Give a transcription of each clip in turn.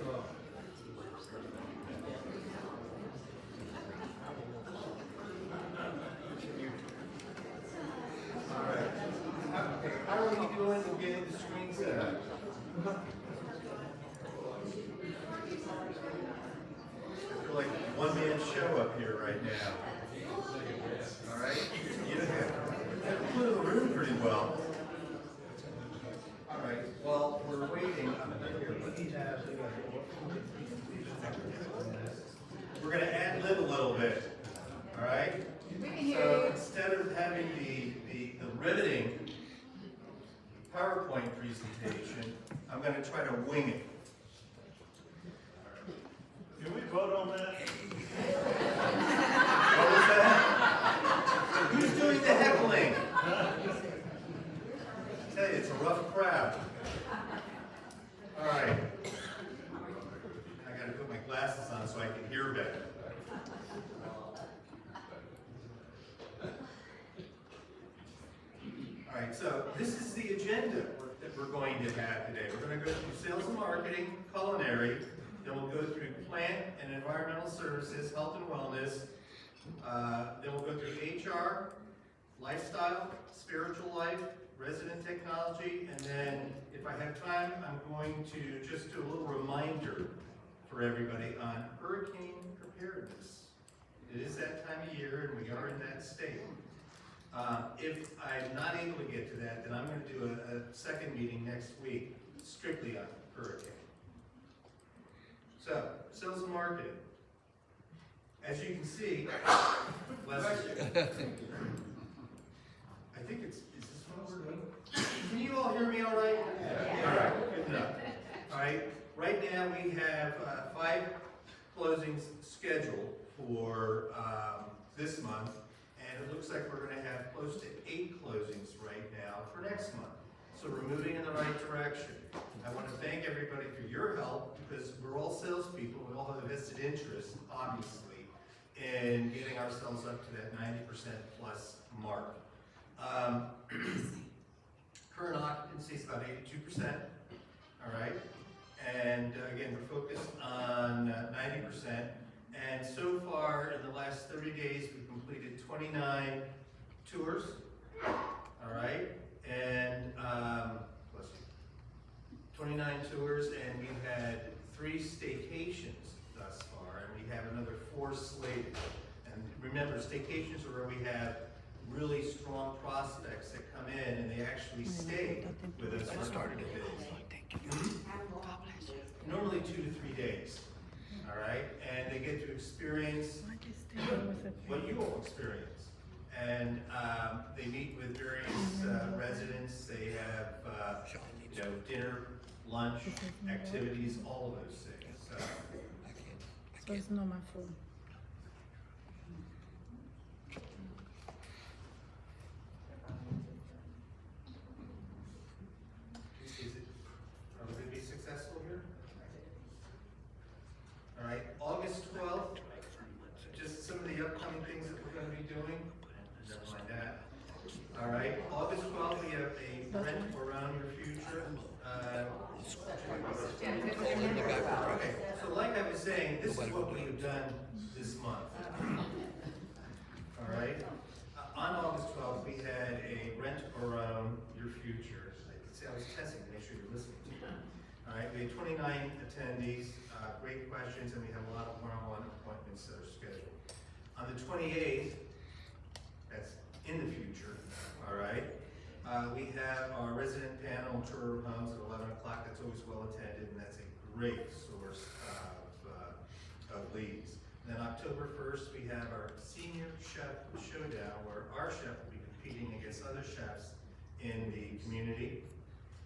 All right. How are we doing in getting the screen set up? I feel like one-man show up here right now. All right? You have flew the room pretty well. All right. Well, we're waiting. We're going to ad-lib a little bit. All right? So instead of having the riveting PowerPoint presentation, I'm going to try to wing it. Can we vote on that? What was that? Who's doing the heckling? I tell you, it's a rough crowd. All right. I got to put my glasses on so I can hear better. All right, so this is the agenda that we're going to have today. We're going to go through sales and marketing, culinary, then we'll go through plant and environmental services, health and wellness, then we'll go through HR, lifestyle, spiritual life, resident technology, and then if I have time, I'm going to just do a little reminder for everybody on hurricane preparedness. It is that time of year and we are in that state. If I'm not able to get to that, then I'm going to do a second meeting next week, strictly on hurricane. So, sales and marketing. As you can see, bless you. I think is this what we're doing? Can you all hear me all right? Yeah. All right, good enough. All right, right now we have 5 closings scheduled for this month. And it looks like we're going to have close to 8 closings right now for next month. So we're moving in the right direction. I want to thank everybody for your help because we're all salespeople. We all have a vested interest, obviously, in getting ourselves up to that 90% plus mark. Current occupancy is about 82%. All right. And again, we're focused on 90%. And so far, in the last 30 days, we've completed 29 tours, all right? And, bless you, 29 tours, and we've had 3 staycations thus far, and we have another 4 slated. And remember, staycations are where we have really strong prospects that come in and they actually stay with us for a couple of days. Normally 2 to 3 days. All right, and they get to experience what you all experience, and they meet with various residents. They have, dinner, lunch, activities, all of those things. So it's not my phone. Are we going to be successful here? All right, August 12th, just some of the upcoming things that we're going to be doing. Never mind that. All right, August 12th, we have a rent around your future. Okay, so like I was saying, this is what we have done this month. All right, on August 12th, we had a rent around your future. I was testing to make sure you're listening to me. All right, we had 29 attendees. Great questions, and we have a lot of one-on-one appointments that are scheduled. On the 28th, that's in the future, all right, we have our resident panel tour of homes at 11 o'clock. That's always well attended, and that's a great source of leads. And then October 1st, we have our senior chef showdown, where our chef will be competing against other chefs in the community.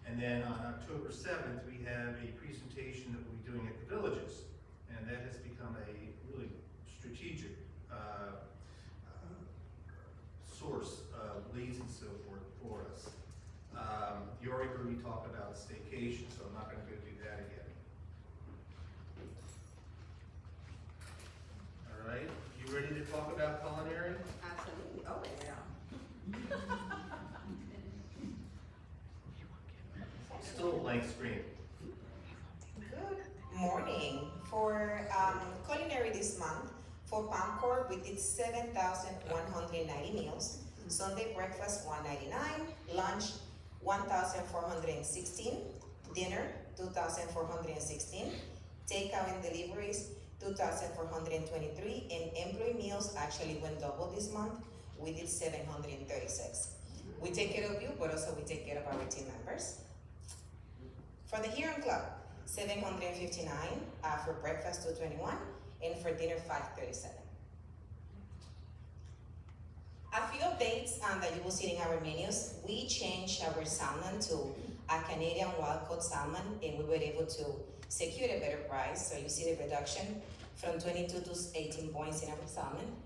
And then on October 7th, we have a presentation that we'll be doing at the Villages. And that has become a really strategic source of leads and so forth for us. You already heard me talk about staycation, so I'm not going to go do that again. All right, you ready to talk about culinary? Absolutely, always. Still a blank screen. Good. Morning. For culinary this month, for Palmcourt, we did 7,190 meals. Sunday breakfast, $199. Lunch, 1,416. Dinner, 2,416. Takeout and deliveries, 2,423. And employee meals actually went double this month. We did 736. We take care of you, but also we take care of our team members. For the Heron Club, 759, for breakfast 221, and for dinner 537. A few updates that you will see in our menus. We changed our salmon to a Canadian wild caught salmon, and we were able to secure a better price. So you see the reduction from 22 to 18 points in our salmon.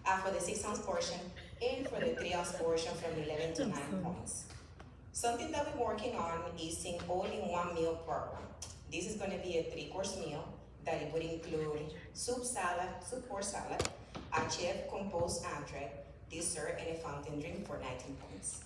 For the 6 ounce portion, and for the 3 ounce portion from 11 to 9 points. Something that we're working on is an all-in-one meal program. This is going to be a 3-course meal that it would include soup course salad, a chef composed entree, dessert, and a fountain drink for 19 points.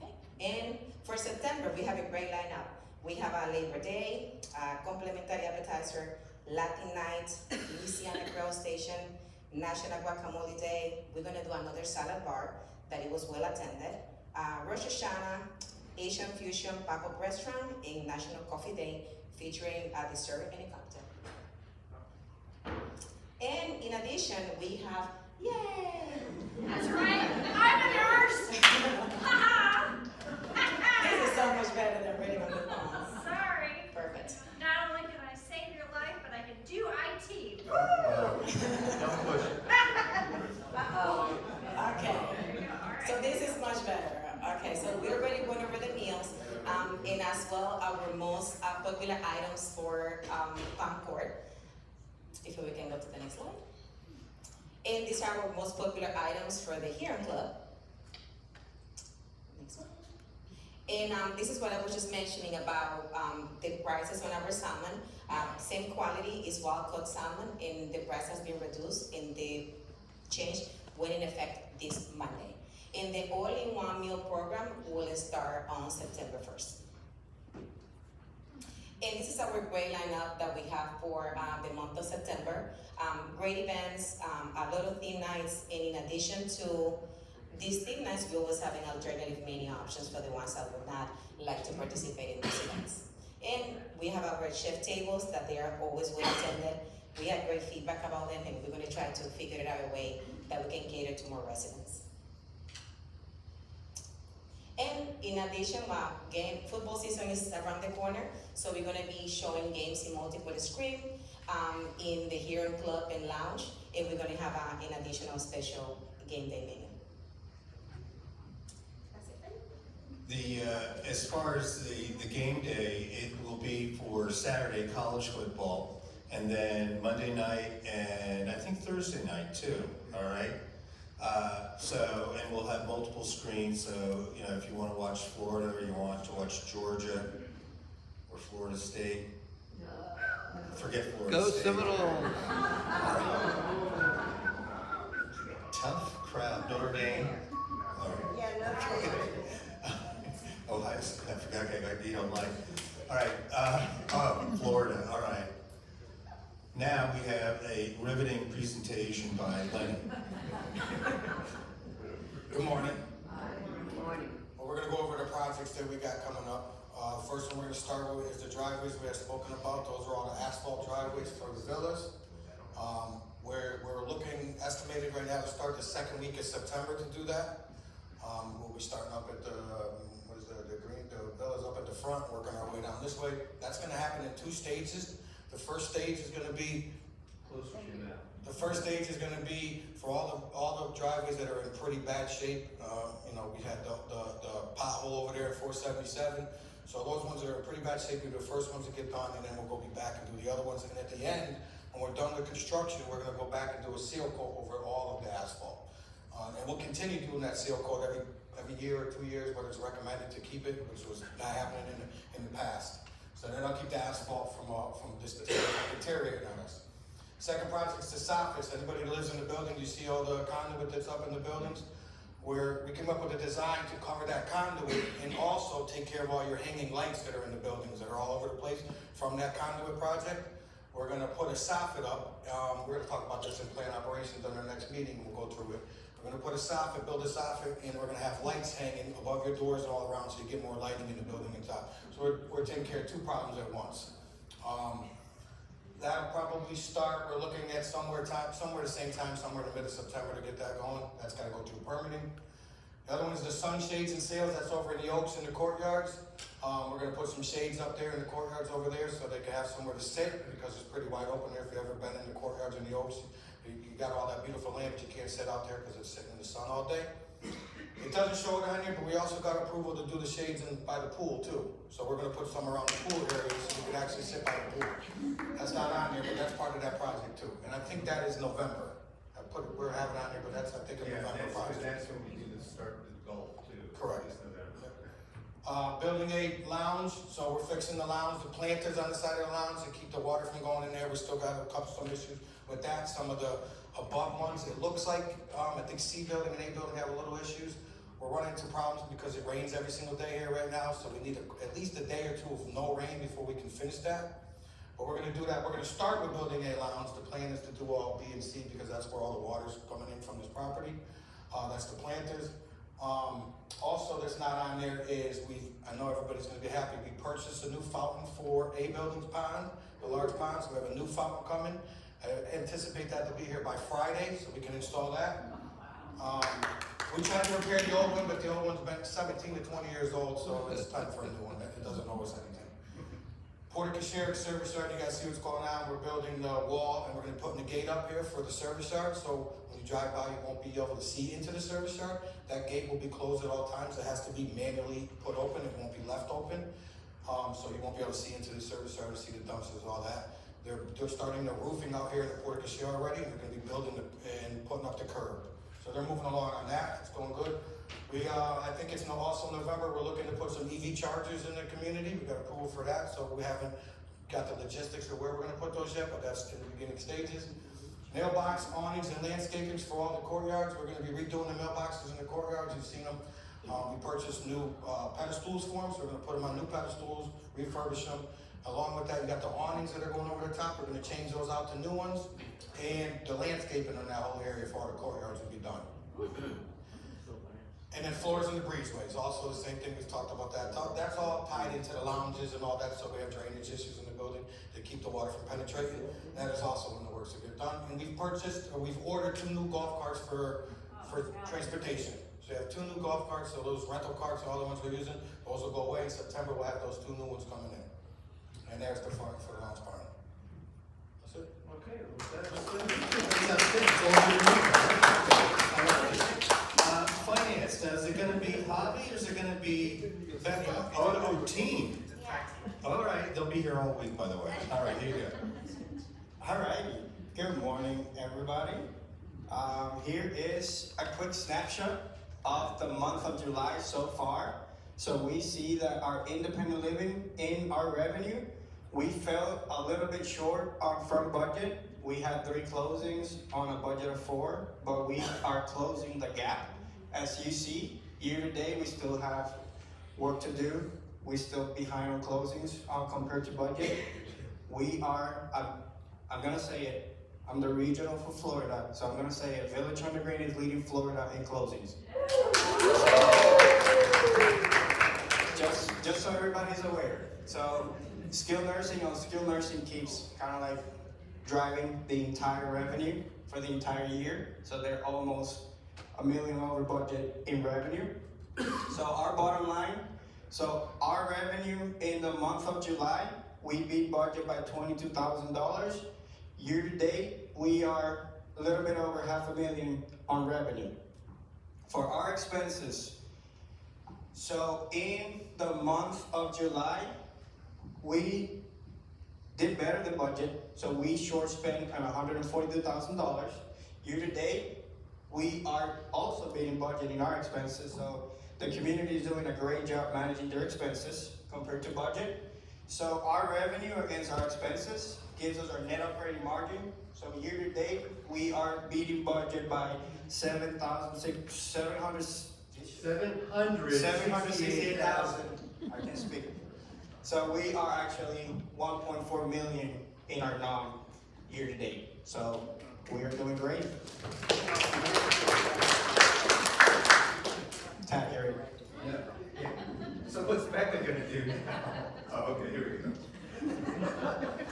Okay. And for September, we have a great lineup. We have a Labor Day, a complimentary appetizer, Latin night, Louisiana Grill Station, National Guacamole Day. We're going to do another salad bar that it was well attended. Rosh Hashanah, Asian Fusion pop-up restaurant, and National Coffee Day featuring a dessert and a cocktail. And in addition, we have, yay! That's right, I'm a nurse! This is so much better than reading on the phone. Sorry. Perfect. Not only can I save your life, but I can do IT. Don't push it. Uh-oh. Okay. So this is much better. Okay, so we already went over the meals, and as well our most popular items for Palmcourt. If we can go to the next slide. And these are our most popular items for the Heron Club. Next one. And this is what I was just mentioning about the prices on our salmon. Same quality is wild caught salmon, and the price has been reduced, and the change went in effect this Monday. And the all-in-one meal program will start on September 1st. And this is our great lineup that we have for the month of September. Great events, a lot of theme nights, and in addition to these theme nights, we always have an alternative menu options for the ones that would not like to participate in these events. And we have our chef tables that they are always well attended. We had great feedback about them, and we're going to try to figure it out a way that we can cater to more residents. And in addition, football season is around the corner, so we're going to be showing games in multiple screen in the Heron Club and Lounge, and we're going to have an additional special game day menu. That's it. As far as the game day, it will be for Saturday college football, and then Monday night, and I think Thursday night too, all right? And we'll have multiple screens, so, you know, if you want to watch Florida, or you want to watch Georgia, or Florida State, forget Florida Go State. Seminoles! Tough crowd, Notre Dame. Ohio State, I forgot, okay, you don't like. All right, Florida, all right. Now we have a riveting presentation by Lenny. Good morning. Good morning. Well, we're going to go over the projects that we got coming up. First one we're going to start with is the driveways we have spoken about. Those are all the asphalt driveways for the villas. We're looking, estimated right now to start the second week of September to do that. We'll be starting up at the villas up at the front, working our way down this way. That's going to happen in 2 stages. The first stage is going to be The first stage is going to be for all the driveways that are in pretty bad shape. You know, we had the pothole over there at 477. So those ones that are in pretty bad shape will be the first ones to get done, and then we'll be back and do the other ones. And at the end, when we're done with construction, we're going to go back and do a seal coat over all of the asphalt. And we'll continue doing that seal coat every year or 2 years, but it's recommended to keep it, which was not happening in the past. So then I'll keep the asphalt from this deteriorating on us. Second project is the soffits. Anybody that lives in the building, you see all the conduit that's up in the buildings. where we came up with a design to cover that conduit and also take care of all your hanging lights that are in the buildings that are all over the place from that conduit project. We're gonna put a soffit up. We're gonna talk about this in plant operations on our next meeting. We'll go through it. We're gonna put a soffit, build a soffit, and we're gonna have lights hanging above your doors and all around so you get more lighting in the building inside. So we're taking care of two problems at once. That'll probably start, we're looking at somewhere the same time, somewhere in the middle of September to get that going. That's gotta go through permitting. The other one is the sunshades and sails, that's over in the Oaks in the courtyards. We're gonna put some shades up there in the courtyards over there so they can have somewhere to sit, because it's pretty wide open there. If you've ever been in the courtyards in the Oaks, you got all that beautiful lamp, but you can't sit out there because it's sitting in the sun all day. It doesn't show it on here, but we also got approval to do the shades by the pool too. So we're gonna put some around the pool area so you can actually sit by the pool. That's not on there, but that's part of that project too. And I think that is November. We're having it on here, but that's, I think, a Yeah, November project. that's when we do the start of the golf too. Correct. This November. Building a lounge, so we're fixing the lounge, the planters on the side of the lounge to keep the water from going in there. We still got some issues with that. Some of the above ones, it looks like, I think C building and A building have a little issues. We're running into problems because it rains every single day here right now, so we need at least a day or two of no rain before we can finish that. But we're gonna do that. We're gonna start with building a lounge. The plan is to do all B and C because that's where all the water's coming in from this property. That's the planters. Also that's not on there is I know everybody's gonna be happy, we purchased a new fountain for A building's pond, the large pond, so we have a new fountain coming. I anticipate that to be here by Friday, so we can install that. We tried to repair the old one, but the old one's been 17 to 20 years old, so it's time for a new one. It doesn't owe us anything. Porte-cochere service yard, you guys see what's going on. We're building the wall and we're gonna put in a gate up here for the service yard, so when you drive by, you won't be able to see into the service yard. That gate will be closed at all times. It has to be manually put open. It won't be left open. So you won't be able to see into the service yard, see the dumpsters, all that. They're starting the roofing out here in the porte-cochere already, and they're gonna be building and putting up the curb. So they're moving along on that. It's going good. I think it's also November, we're looking to put some EV chargers in the community. We got approval for that, so we haven't got the logistics of where we're gonna put those yet, but that's in the beginning stages. Mailbox, awnings, and landscapings for all the courtyards. We're gonna be redoing the mailboxes in the courtyards. You've seen them. We purchased new pedestals for them, so we're gonna put them on new pedestals, refurbish them. Along with that, you got the awnings that are going over the top. We're gonna change those out to new ones. And the landscaping in that whole area for all the courtyards will be done. And then floors and the breezeways, also the same thing, we've talked about that. That's all tied into the lounges and all that, so we have drainage issues in the building to keep the water from penetrating. That is also in the works to get done. And we've ordered 2 new golf carts for transportation. So we have 2 new golf carts, so those rental carts, all the ones we're using, those will go away in September. We'll have those 2 new ones coming in. And there's the front for the lounge barn. That's it. Okay, Finance, now is it gonna be Hobby or is it gonna be Becca? Oh, team. All right, they'll be here all week, by the way. All right, here you go. Alrighty, good morning everybody. Here is a quick snapshot of the month of July so far. So we see that our independent living in our revenue, we fell a little bit short from budget. We had 3 closings on a budget of 4, but we are closing the gap. As you see, year to date, we still have work to do. We're still behind on closings compared to budget. We are, I'm gonna say it, I'm the regional for Florida, so I'm gonna say it, Village Under Green is leading Florida in closings. Just so everybody's aware. So skilled nursing keeps kind of like driving the entire revenue for the entire year. So they're almost $1 million over budget in revenue. So our bottom line, so our revenue in the month of July, we beat budget by $22,000. Year to date, we are a little bit over $500,000 on revenue. For our expenses, so in the month of July, we did better than budget, so we short spent $142,000. Year to date, we are also beating budget in our expenses, so the community is doing a great job managing their expenses compared to budget. So our revenue against our expenses gives us our net operating margin. So year to date, we are beating budget by 768,000. I can speak. So we are actually 1.4 million in our year to date. So we are doing great. Tap area. Yeah. So what's Becca gonna do now? Oh, okay, here we go.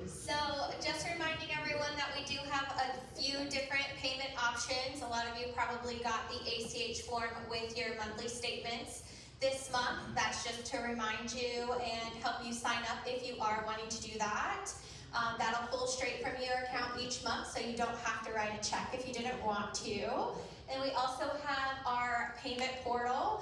So just reminding everyone that we do have a few different payment options. A lot of you probably got the ACH form with your monthly statements this month. That's just to remind you and help you sign up if you are wanting to do that. That'll pull straight from your account each month, so you don't have to write a check if you didn't want to. And we also have our payment portal.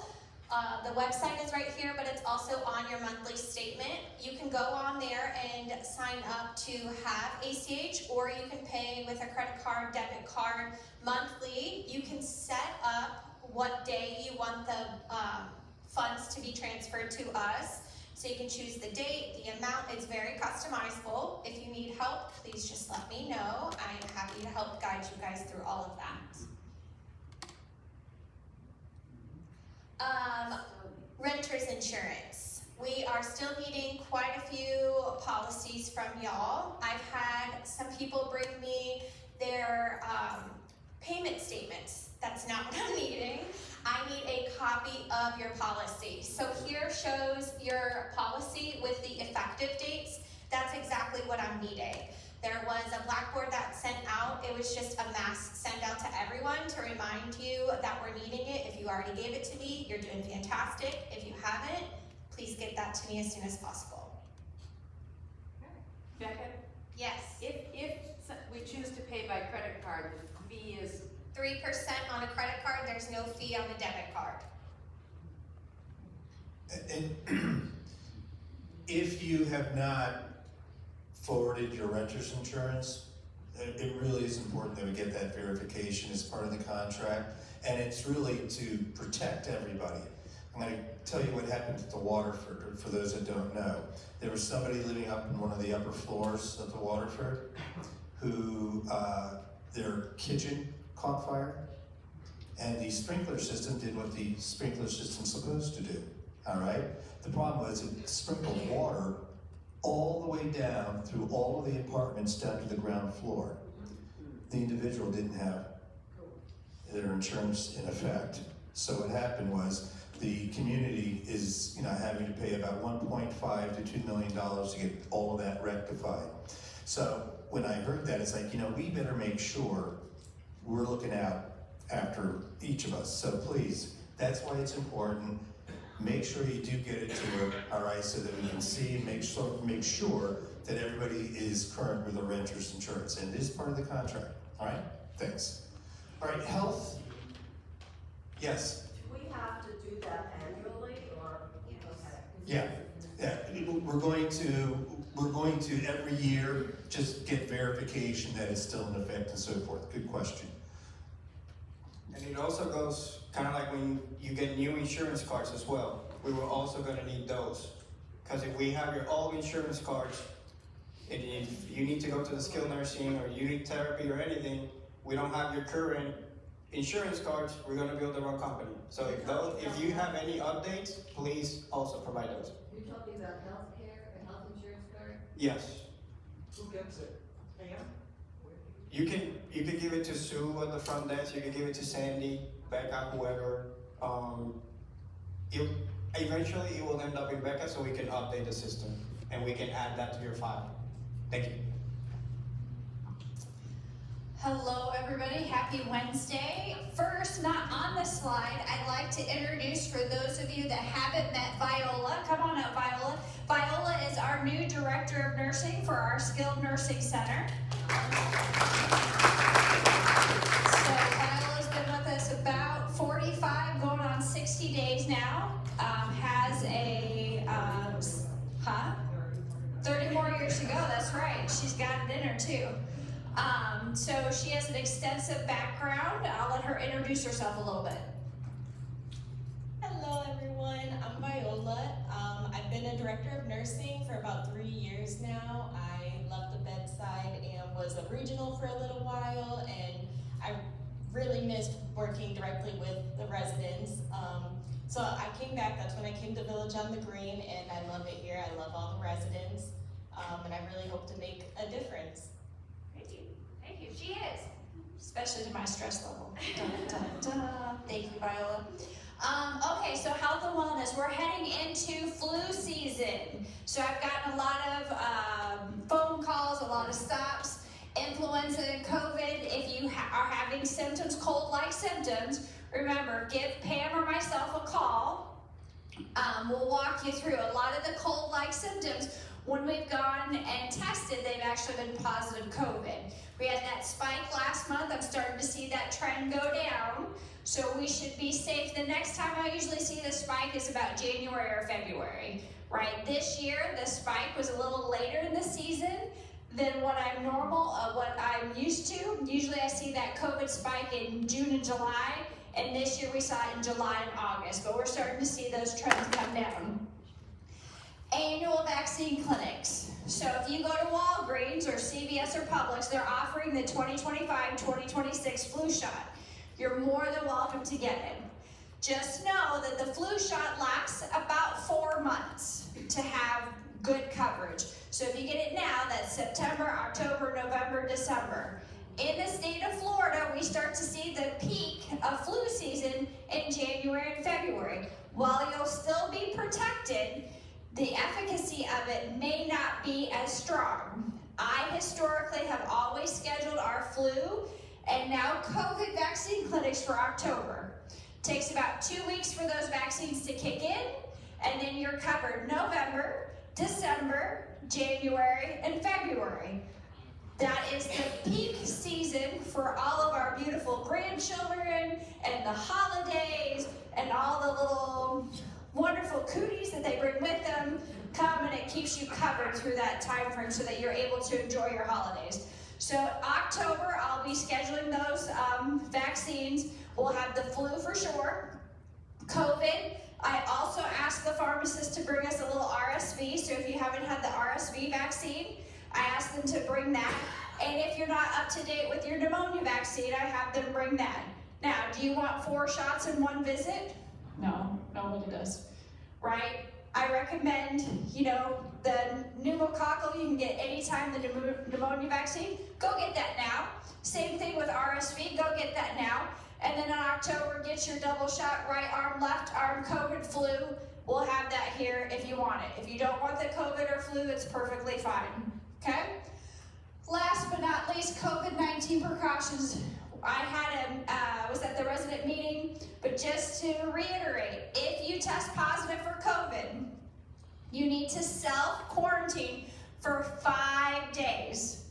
The website is right here, but it's also on your monthly statement. You can go on there and sign up to have ACH, or you can pay with a credit card, debit card monthly. You can set up what day you want the funds to be transferred to us. So you can choose the date, the amount. It's very customizable. If you need help, please just let me know. I'm happy to help guide you guys through all of that. Renter's insurance. We are still needing quite a few policies from y'all. I've had some people bring me their payment statements. That's not what I'm needing. I need a copy of your policy. So here shows your policy with the effective dates. That's exactly what I'm needing. There was a blackboard that sent out. It was just a mass send out to everyone to remind you that we're needing it. If you already gave it to me, you're doing fantastic. If you haven't, please get that to me as soon as possible. Becca, Yes, if we choose to pay by credit card, the fee is 3% on a credit card. There's no fee on the debit card. And if you have not forwarded your renter's insurance, it really is important that we get that verification as part of the contract, and it's really to protect everybody. I'm going to tell you what happened at the Waterford, for those that don't know. There was somebody living up in one of the upper floors of the Waterford who their kitchen caught fire, and the sprinkler system did what the sprinkler system's supposed to do, all right? The problem was it sprinkled water all the way down through all of the apartments down to the ground floor. The individual didn't have their insurance in effect. So what happened was the community is having to pay about $1.5 to $2 million to get all of that rectified. So when I heard that, it's like, we better make sure we're looking out after each of us. So please, that's why it's important. Make sure you do get it to her, all right, so that we can see and make sure that everybody is current with the renter's insurance. And it is part of the contract, all right? Thanks. All right, health? Yes? Do we have to do that annually, or? Yeah. We're going to every year just get verification that it's still in effect and so forth. Good question. And it also goes kind of like when you get new insurance cards as well. We were also going to need those. Because if we have your old insurance cards, and if you need to go to the skilled nursing or you need therapy or anything, we don't have your current insurance cards, we're going to build the wrong company. So if you have any updates, please also provide those. You're talking about health care, a health insurance card? Yes. Who gets it? Pam? You can give it to Sue at the front desk, you can give it to Sandy, Becca, whoever. Eventually it will end up in Becca so we can update the system and we can add that to your file. Thank you. Hello everybody, happy Wednesday. First, not on the slide, I'd like to introduce, for those of you that haven't met Viola, come on up Viola. Viola is our new Director of Nursing for our Skilled Nursing Center. So Viola's been with us about 45, going on 60 days now. Has a, 30 more years to go, that's right. She's got it in her too. So she has an extensive background. I'll let her introduce herself a little bit. Hello everyone, I'm Viola. I've been a Director of Nursing nursing for about 3 years now. I left the bedside and was a regional for a little while, and I really missed working directly with the residents. So I came back. That's when I came to Village on the Green, and I love it here. I love all the residents, and I really hope to make a difference. Thank you. Thank you. She is. Especially to my stress level. Dun, dun, dun. Thank you, Viola. Okay, so health and wellness. We're heading into flu season. So I've gotten a lot of phone calls, a lot of stops. Influenza and COVID. If you are having symptoms, cold-like symptoms, remember, give Pam or myself a call. We'll walk you through a lot of the cold-like symptoms. When we've gone and tested, they've actually been positive COVID. We had that spike last month. I'm starting to see that trend go down. So we should be safe. The next time I usually see the spike is about January or February, right? This year, the spike was a little later in the season than what I'm used to. Usually I see that COVID spike in June and July, and this year we saw it in July and August, but we're starting to see those trends come down. Annual vaccine clinics. So if you go to Walgreens or CVS or Publix, they're offering the 2025-2026 flu shot. You're more than welcome to get it. Just know that the flu shot lasts about 4 months to have good coverage. So if you get it now, that's September, October, November, December. In the state of Florida, we start to see the peak of flu season in January and February. While you'll still be protected, the efficacy of it may not be as strong. I historically have always scheduled our flu and now COVID vaccine clinics for October. Takes about 2 weeks for those vaccines to kick in, and then you're covered November, December, January, and February. That is the peak season for all of our beautiful grandchildren and the holidays and all the little wonderful cooties that they bring with them come, and it keeps you covered through that time frame so that you're able to enjoy your holidays. So October, I'll be scheduling those vaccines. We'll have the flu for sure, COVID. I also asked the pharmacist to bring us a little RSV, so if you haven't had the RSV vaccine, I asked them to bring that. And if you're not up to date with your pneumonia vaccine, I have them bring that. Now, do you want 4 shots in one visit? No, nobody does, right? I recommend, the pneumococcal you can get anytime, the pneumonia vaccine, go get that now. Same thing with RSV, go get that now. And then in October, get your double shot, right arm, left arm, COVID, flu. We'll have that here if you want it. If you don't want the COVID or flu, it's perfectly fine, okay? Last but not least, COVID-19 precautions. I was at the resident meeting, but just to reiterate, if you test positive for COVID, you need to self-quarantine for 5 days.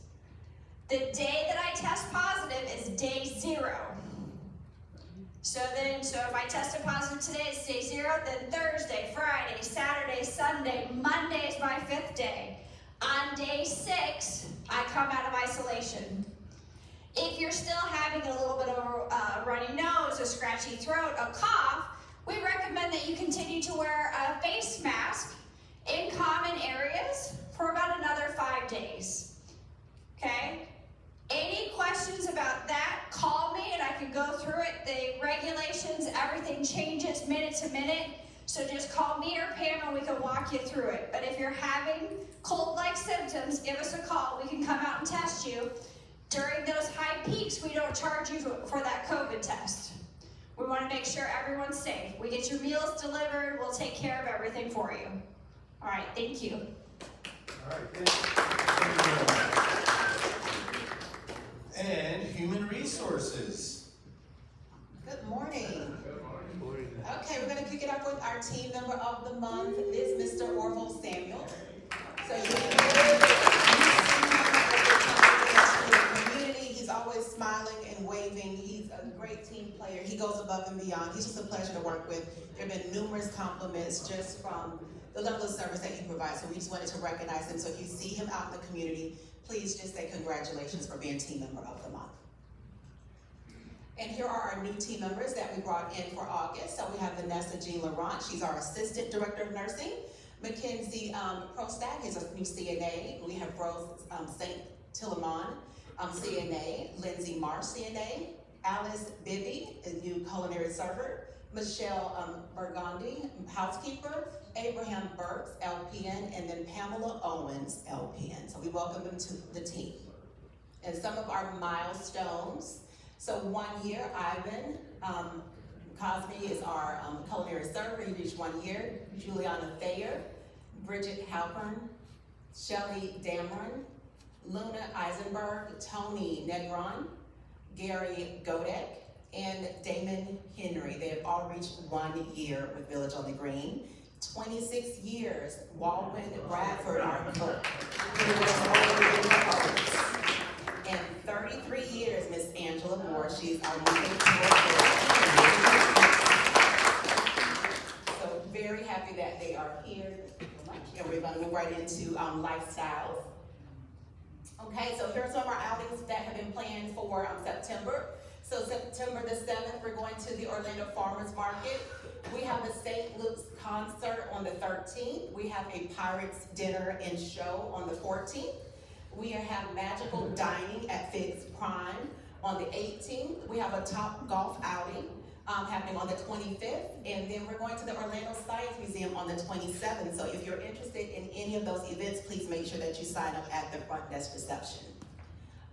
The day that I test positive is day 0. So if I tested positive today, it's day 0, then Thursday, Friday, Saturday, Sunday, Monday is my 5th day. On day 6, I come out of isolation. If you're still having a little bit of a runny nose, a scratchy throat, a cough, we recommend that you continue to wear a face mask in common areas for about another 5 days, okay? Any questions about that, call me and I can go through it. The regulations, everything changes minute to minute, so just call me or Pam and we can walk you through it. But if you're having cold-like symptoms, give us a call. We can come out and test you. During those high peaks, we don't charge you for that COVID test. We want to make sure everyone's safe. We get your meals delivered. We'll take care of everything for you. All right, thank you. All right, thank you. And human resources. Good morning. Okay, we're gonna kick it off with our team member of the month is Mr. Orville Samuel. So he's always smiling and waving. He's a great team player. He goes above and beyond. He's just a pleasure to work with. There have been numerous compliments just from the level of service that he provides. So we just wanted to recognize him. So if you see him out in the community, please just say congratulations for being team member of the month. And here are our new team members that we brought in for August. So we have Vanessa Jean Laurent. She's our Assistant Director of Nursing. Mackenzie Prostad is a new CNA. We have Rose St. Tillamon, CNA. Lindsay Marsh, CNA. Alice Bibby, a new culinary server. Michelle Burgundy, housekeeper. Abraham Burks, LPN, and then Pamela Owens, LPN. So we welcome them to the team. And some of our milestones. So 1 year, Ivan Cosme is our culinary server. He reached 1 year. Juliana Thayer, Bridget Halpern, Shelley Dameron, Luna Eisenberg, Tony Negron, Gary Godek, and Damon Henry. They have all reached 1 year with Village on the Green. 26 years, Walwyn Bradford, our cook, who was over in the and 33 years, Miss Angela Moore. She's our new So very happy that they are here. And we're gonna move right into lifestyles. Okay, so here's some of our outings that have been planned for September. So September the 7th, we're going to the Orlando Farmers Market. We have the St. Luke's concert on the 13th. We have a Pirates dinner and show on the 14th. We have magical dining at Figs Prime on the 18th. We have a Top Golf outing happening on the 25th. And then we're going to the Orlando Science Museum on the 27th. So if you're interested in any of those events, please make sure that you sign up at the front desk reception.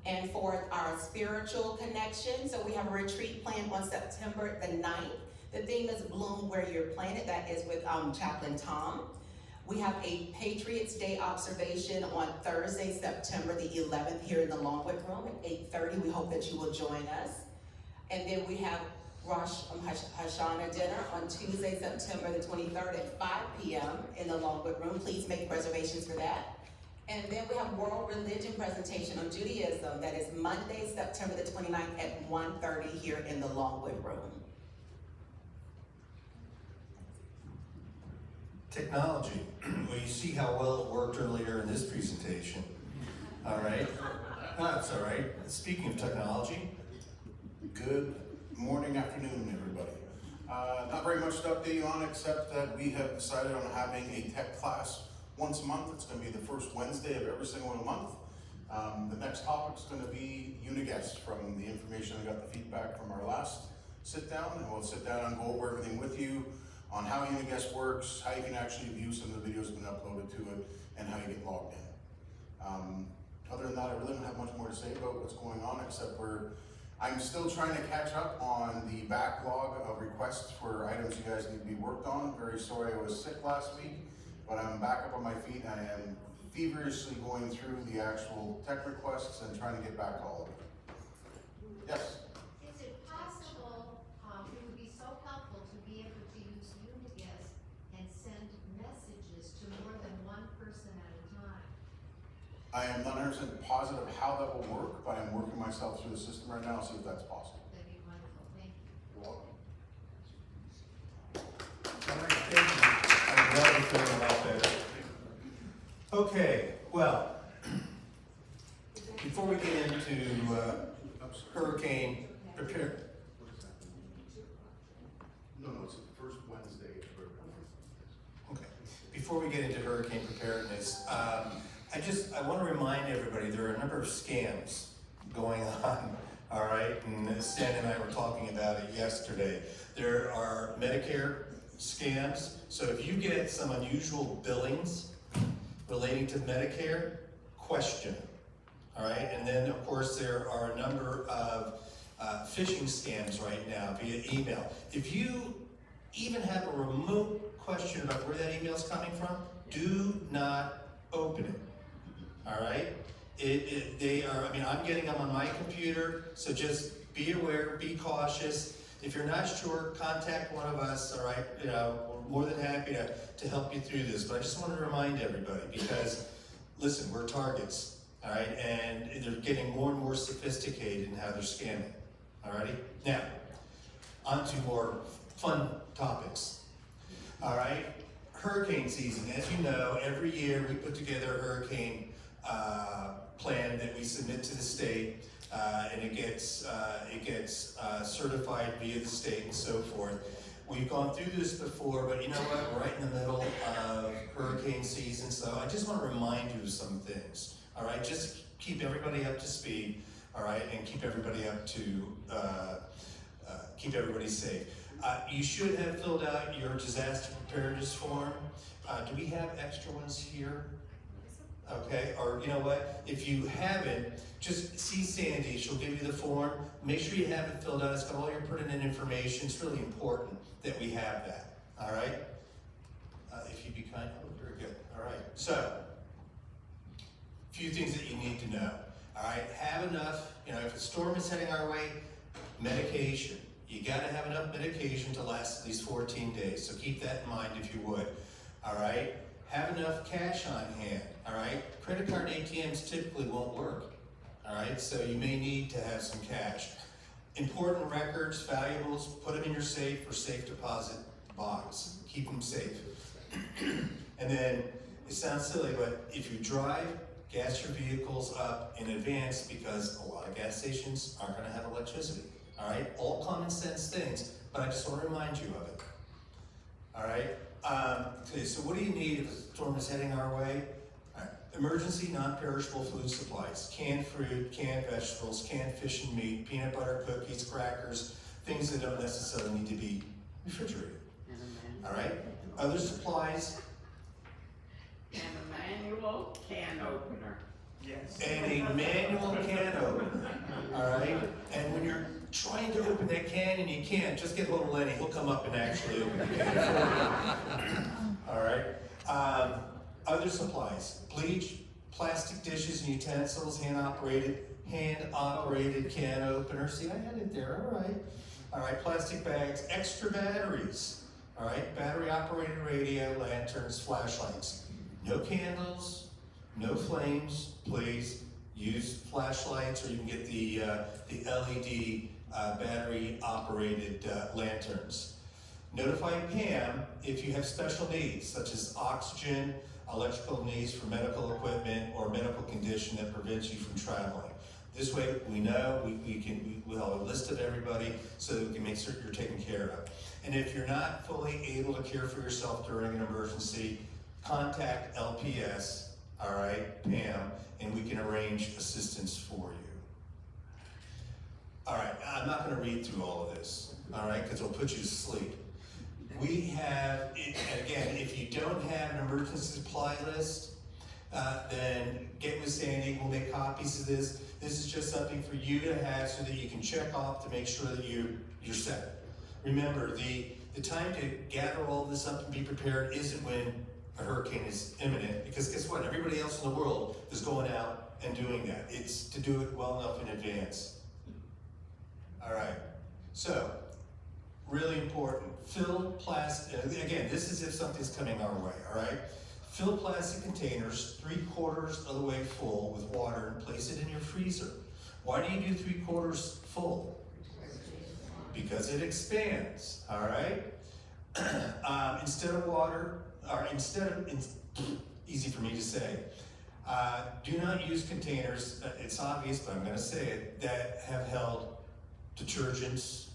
And for our spiritual connection, so we have a retreat planned on September the 9th. The theme is Bloom Where You're Planted. That is with Chaplain Tom. We have a Patriots Day observation on Thursday, September the 11th here in the Longwood Room at 8:30. We hope that you will join us. And then we have Rosh Hashanah dinner on Tuesday, September the 23rd at 5 p.m. in the Longwood Room. Please make reservations for that. And then we have World Religion presentation on Judaism. That is Monday, September the 29th at 1:30 here in the Longwood Room. Technology. Well, you see how well it worked earlier in this presentation. All right. That's all right. Speaking of technology, good morning, afternoon, everybody. Not very much to update on except that we have decided on having a tech class once a month. It's going to be the first Wednesday of every single month. The next topic is going to be Uniguest. From the information I got the feedback from our last sit down, and we'll sit down and go over everything with you on how Uniguest works, how you can actually view some of the videos that have been uploaded to it, and how you get logged in. Other than that, I really don't have much more to say about what's going on, except I'm still trying to catch up on the backlog of requests for items you guys need to be worked on. Very sorry I was sick last week, but I'm back up on my feet. I am feverishly going through the actual tech requests and trying to get back to all of it. Yes? Is it possible, it would be so helpful to be able to use Uniguest and send messages to more than one person at a time? I am not 100% positive how that will work, but I'm working myself through the system right now to see if that's possible. That'd be wonderful, thank you. You're welcome. all right, thank you. I'm glad you're feeling a lot better. Okay, well, before we get into hurricane prepare. No, it's the first Wednesday. Okay, before we get into hurricane preparedness, I want to remind everybody there are a number of scams going on, all right? And Stan and I were talking about it yesterday. There are Medicare scams. So if you get some unusual billings relating to Medicare, question, all right? And then, of course, there are a number of phishing scams right now via email. If you even have a remote question about where that email is coming from, do not open it. All right? I'm getting them on my computer, so just be aware, be cautious. If you're not sure, contact one of us, all right? We're more than happy to help you through this, but I just want to remind everybody because, listen, we're targets, all right? And they're getting more and more sophisticated in how they're scamming, all righty? Now, on to more fun topics, all right? Hurricane season, as you know, every year we put together a hurricane plan that we submit to the state, and it gets certified via the state and so forth. We've gone through this before, but you know what? We're right in the middle of hurricane season, so I just want to remind you of some things. All right, just keep everybody up to speed. All right, and keep everybody up to keep everybody safe. You should have filled out your disaster preparedness form. Do we have extra ones here? Okay, or you know what? If you haven't, just see Sandy. She'll give you the form. Make sure you have it filled out. It's got all your pertinent information. It's really important that we have that. All right? If you'd be kind. Oh, very good. All right. So, a few things that you need to know. All right? Have enough. You know, if a storm is heading our way, medication. You got to have enough medication to last at least 14 days. So keep that in mind if you would. All right? Have enough cash on hand. All right? Credit card ATMs typically won't work. All right? So you may need to have some cash. Important records, valuables, put them in your safe or safe deposit box. Keep them safe. And then, it sounds silly, but if you drive, gas your vehicles up in advance because a lot of gas stations aren't going to have electricity. All right? All common sense things, but I just want to remind you of it. All right? Okay, so what do you need if a storm is heading our way? All right. Emergency non-perishable food supplies, canned fruit, canned vegetables, canned fish and meat, peanut butter, cookies, crackers, things that don't necessarily need to be refrigerated. All right? Other supplies. And a manual can opener. Yes. And a manual can opener. All right? And when you're trying to open that can and you can't, just get hold of Lenny. He'll come up and actually open the can for you. All right? Other supplies. Bleach, plastic dishes and utensils, hand-operated can opener. See, I had it there. All right. All right, plastic bags, extra batteries. All right, battery-operated radio, lanterns, flashlights. No candles, no flames, please. Use flashlights, or you can get the LED battery-operated lanterns. Notify Pam if you have special needs, such as oxygen, electrical needs for medical equipment, or medical condition that prevents you from traveling. This way, we know, we'll have a list of everybody so that we can make certain you're taken care of. And if you're not fully able to care for yourself during an emergency, contact LPS, all right, Pam, and we can arrange assistance for you. All right, I'm not going to read through all of this, all right, because it'll put you to sleep. We have, and again, if you don't have an emergency supply list, then get with Sandy. We'll make copies of this. This is just something for you to have so that you can check off to make sure that you're set. Remember, the time to gather all this up and be prepared isn't when a hurricane is imminent, because guess what? Everybody else in the world is going out and doing that. It's to do it well enough in advance. All right, so really important. Fill plastic, again, this is if something's coming our way, all right? Fill plastic containers 3/4 of the way full with water and place it in your freezer. Why do you do 3/4 full? Because it expands, all right? Instead of water, or easy for me to say, do not use containers, it's obvious, but I'm gonna say it, that have held detergents,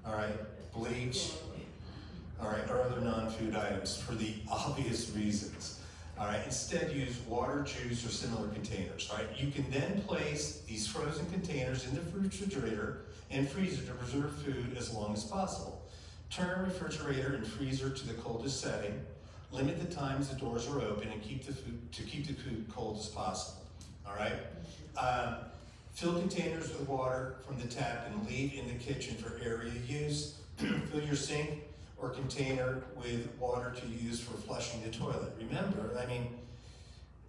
all right, bleach, all right, or other non-food items for the obvious reasons. All right, instead use water, juice, or similar containers. All right, you can then place these frozen containers in the refrigerator and freezer to preserve food as long as possible. Turn refrigerator and freezer to the coldest setting. Limit the times the doors are open and keep the food cold as possible. All right. Fill containers with water from the tap and leave in the kitchen for area use. Fill your sink or container with water to use for flushing the toilet. Remember, I mean,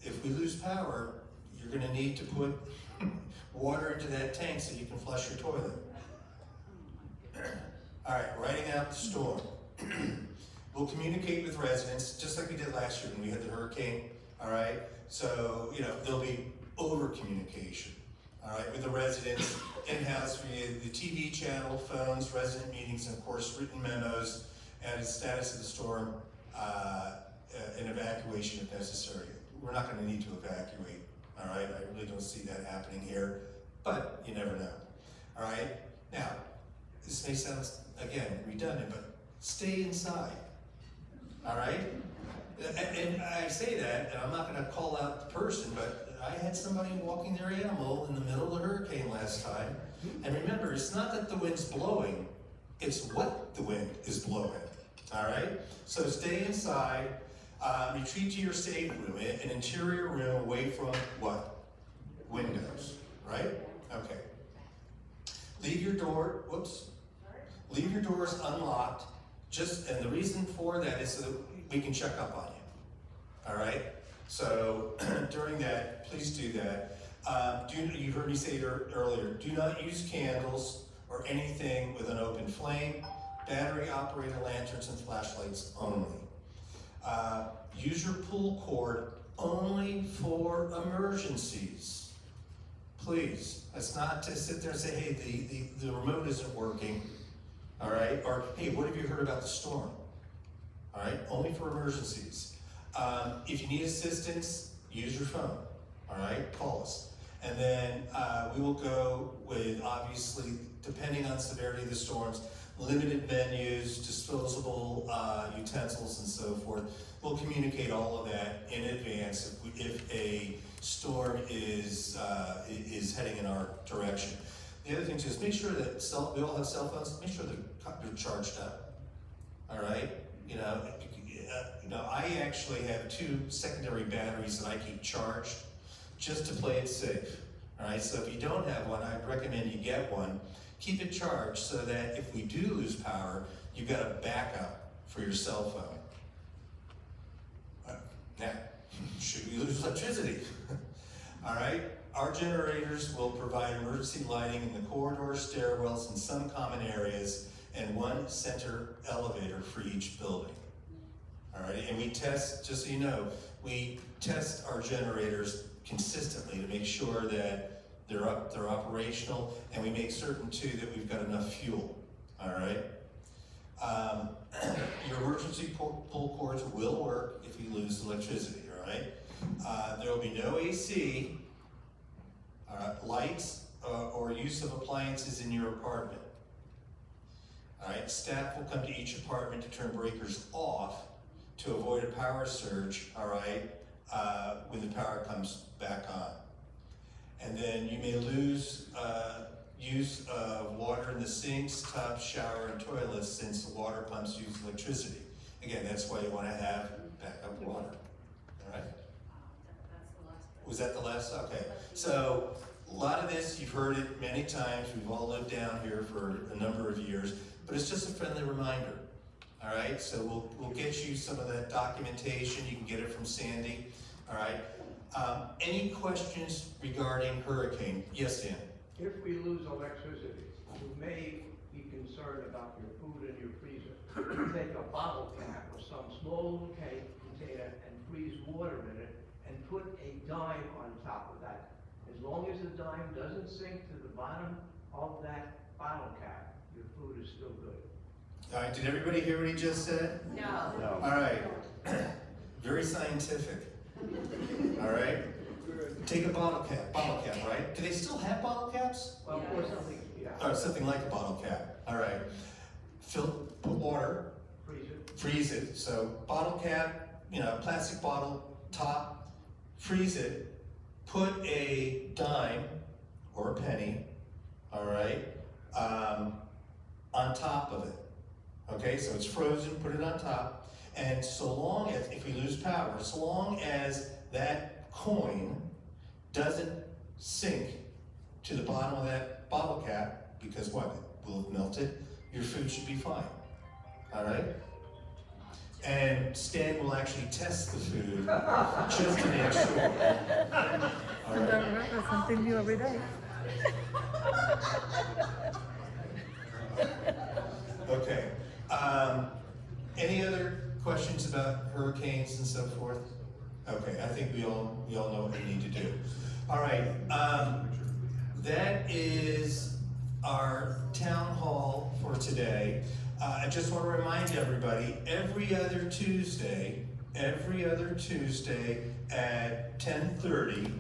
if we lose power, you're going to need to put water into that tank so you can flush your toilet. All right, writing out the storm. We'll communicate with residents, just like we did last year when we had the hurricane, all right? So, you know, there'll be over-communication, all right, with the residents, in-house via the TV channel, phones, resident meetings, and of course, written memos, and the status of the storm, and evacuation if necessary. We're not gonna need to evacuate, all right? I really don't see that happening here, but you never know, all right? Now, this may sound, again, redundant, but stay inside, all right? And I say that, and I'm not gonna call out the person, but I had somebody walking their animal in the middle of the hurricane last time. And remember, it's not that the wind's blowing, it's what the wind is blowing, all right? So stay inside, retreat to your safe room, an interior room away from what? Windows, right? Okay. Leave your door, leave your doors unlocked, and the reason for that is so that we can check up on you, all right? So during that, please do that. You heard me say earlier, do not use candles or anything with an open flame, battery-operated lanterns and flashlights only. Use your pull cord only for emergencies. Please, that's not to sit there and say, hey, the remote isn't working, all right? Or, hey, what have you heard about the storm? All right, only for emergencies. If you need assistance, use your phone, all right? Call us. And then we will go with, obviously, depending on severity of the storms, limited menus, disposable utensils, and so forth. We'll communicate all of that in advance if a storm is heading in our direction. The other thing too is make sure that we all have cell phones. Make sure they're charged up. All right. You know, I actually have 2 secondary batteries that I keep charged just to play it safe. All right. So if you don't have one, I'd recommend you get one. Keep it charged so that if we do lose power, you've got a backup for your cell phone. Now, should we lose electricity? All right, our generators will provide emergency lighting in the corridors, stairwells, and some common areas, and 1 center elevator for each building. All right, and we test, just so you know, we test our generators consistently to make sure that they're operational, and we make certain too that we've got enough fuel. All right. Your emergency pull cords will work if you lose electricity, all right? There will be no AC, lights, or use of appliances in your apartment. All right, staff will come to each apartment to turn breakers off to avoid a power surge, all right, when the power comes back on. And then you may lose use of water in the sinks, tubs, shower, and toilets since the water pumps use electricity. Again, that's why you want to have backup water. All right? Was that the last? Okay. So a lot of this, you've heard it many times. We've all lived down here for a number of years, but it's just a friendly reminder. All right? So we'll get you some of that documentation. You can get it from Sandy. All right? Any questions regarding hurricane? Yes, Dan? If we lose electricity, you may be concerned about your food in your freezer. Take a bottle cap or some small little container and freeze water in it and put a dime on top of that. As long as the dime doesn't sink to the bottom of that bottle cap, your food is still good. All right, did everybody hear what he just said? No. No. All right. Very scientific. All right? Take a bottle cap, right? Do they still have bottle caps? Well, of course, something, yeah. Or something like a bottle cap. All right. Put water, freeze it. So bottle cap, plastic bottle, top, freeze it. Put a dime or a penny, all right, on top of it. Okay, so it's frozen, put it on top. And so long as, if we lose power, so long as that coin doesn't sink to the bottom of that bottle cap, because what? It will have melted, your food should be fine. All right? And Stan will actually test the food just to make sure. All right? That's something new every day. Okay. Any other questions about hurricanes and so forth? Okay, I think we all know what we need to do. All right, that is our town hall for today. I just want to remind everybody, every other Tuesday at 10:30,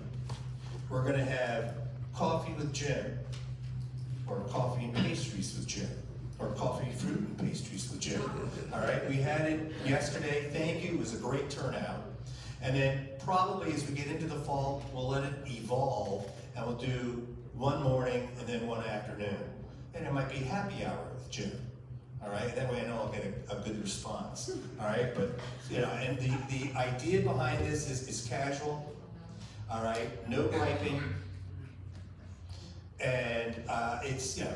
we're going to have coffee with Jim, or coffee and pastries with Jim, or coffee, fruit, and pastries with Jim. All right, we had it yesterday. Thank you. It was a great turnout. And then probably as we get into the fall, we'll let it evolve, and we'll do one morning and then one afternoon. And it might be happy hour with Jim. All right, that way I know I'll get a good response. All right, but you know, and the idea behind this is casual. All right, no griping, and it's, you know,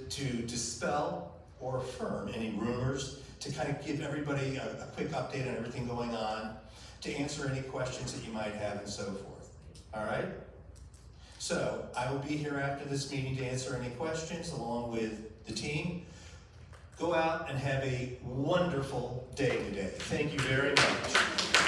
to dispel or affirm any rumors, to kind of give everybody a quick update on everything going on, to answer any questions that you might have, and so forth. All right. So I will be here after this meeting to answer any questions along with the team. Go out and have a wonderful day today. Thank you very much.